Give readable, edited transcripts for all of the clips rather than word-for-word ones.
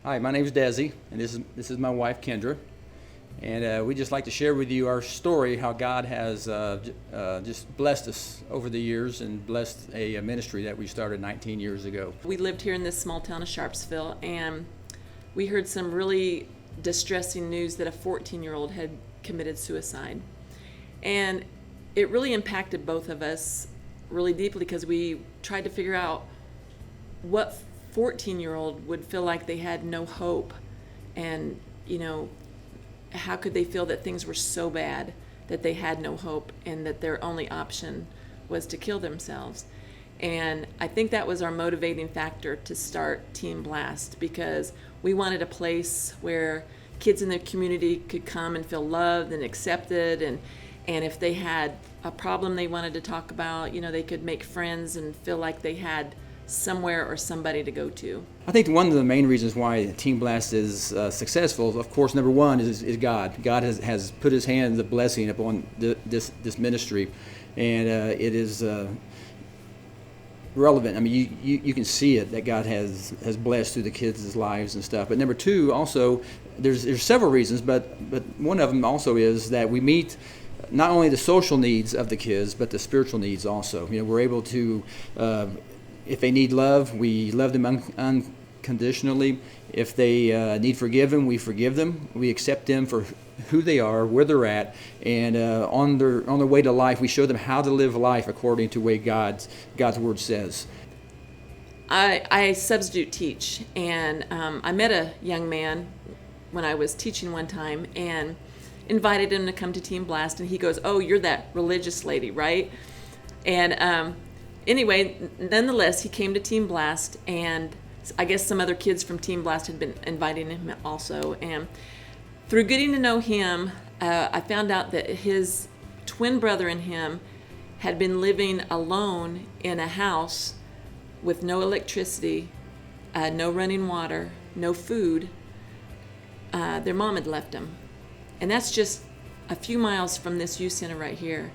Hi, my name is Desi, and this is my wife Kendra, and we just like to share with you our story, how God has just blessed us over the years and blessed a ministry that we started 19 years ago. We lived here in this small town of Sharpsville, and we heard some really distressing news that a 14-year-old had committed suicide. And it really impacted both of us really deeply because we tried to figure out what 14-year-old would feel like they had no hope, and how could they feel that things were so bad that they had no hope and that their only option was to kill themselves. And I think that was our motivating factor to start Team Blast, because we wanted a place where kids in the community could come and feel loved and accepted, and if they had a problem they wanted to talk about, they could make friends and feel like they had somewhere or somebody to go to. I think one of the main reasons why Team Blast is successful, of course, number one is God. God has put His hand, the blessing upon this ministry, and it is relevant. I mean, you can see it that God has blessed through the kids' lives and stuff. But number two, also, there's several reasons, but one of them also is that we meet not only the social needs of the kids, but the spiritual needs also. We're able to, if they need love, we love them unconditionally. If they need forgiven, we forgive them. We accept them for who they are, where they're at, and on their way to life, we show them how to live life according to the way God's Word says. I substitute teach, and I met a young man when I was teaching one time and invited him to come to Team Blast, and he goes, "Oh, you're that religious lady, right?" And anyway, nonetheless, he came to Team Blast, and I guess some other kids from Team Blast had been inviting him also. And through getting to know him, I found out that his twin brother and him had been living alone in a house with no electricity, no running water, no food. Their mom had left them. And that's just a few miles from this youth center right here.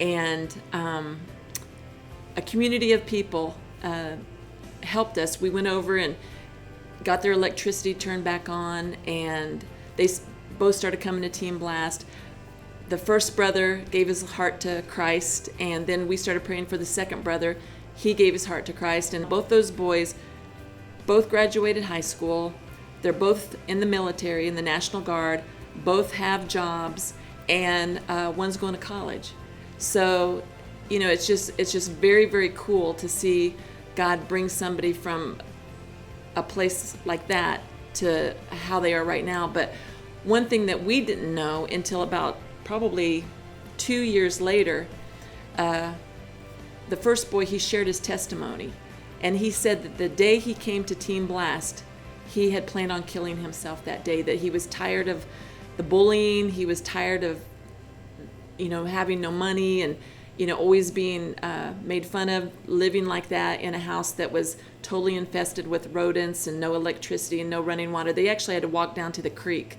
And a community of people helped us. We went over and got their electricity turned back on, and they both started coming to Team Blast. The first brother gave his heart to Christ, and then we started praying for the second brother. He gave his heart to Christ, and both those boys both graduated high school. They're both in the military, in the National Guard. Both have jobs, and one's going to college. So, it's just very, very cool to see God bring somebody from a place like that to how they are right now. But one thing that we didn't know until about probably 2 years later, the first boy, he shared his testimony, and he said that the day he came to Team Blast, he had planned on killing himself that day, that he was tired of the bullying, he was tired of having no money and always being made fun of, living like that in a house that was totally infested with rodents and no electricity and no running water. They actually had to walk down to the creek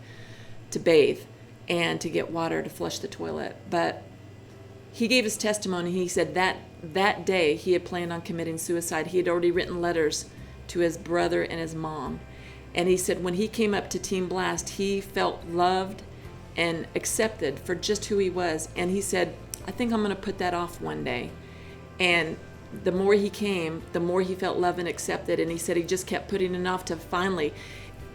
to bathe and to get water to flush the toilet. But he gave his testimony. He said that day he had planned on committing suicide. He had already written letters to his brother and his mom. And he said when he came up to Team Blast, he felt loved and accepted for just who he was. And he said, "I think I'm going to put that off one day." And the more he came, the more he felt loved and accepted. And he said he just kept putting it off to finally,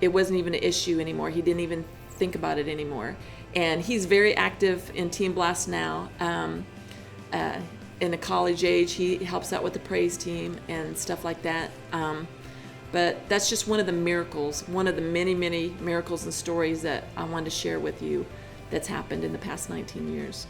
it wasn't even an issue anymore. He didn't even think about it anymore. And he's very active in Team Blast now. In the college age, he helps out with the praise team and stuff like that. But that's just one of the miracles, one of the many, many miracles and stories that I wanted to share with you that's happened in the past 19 years.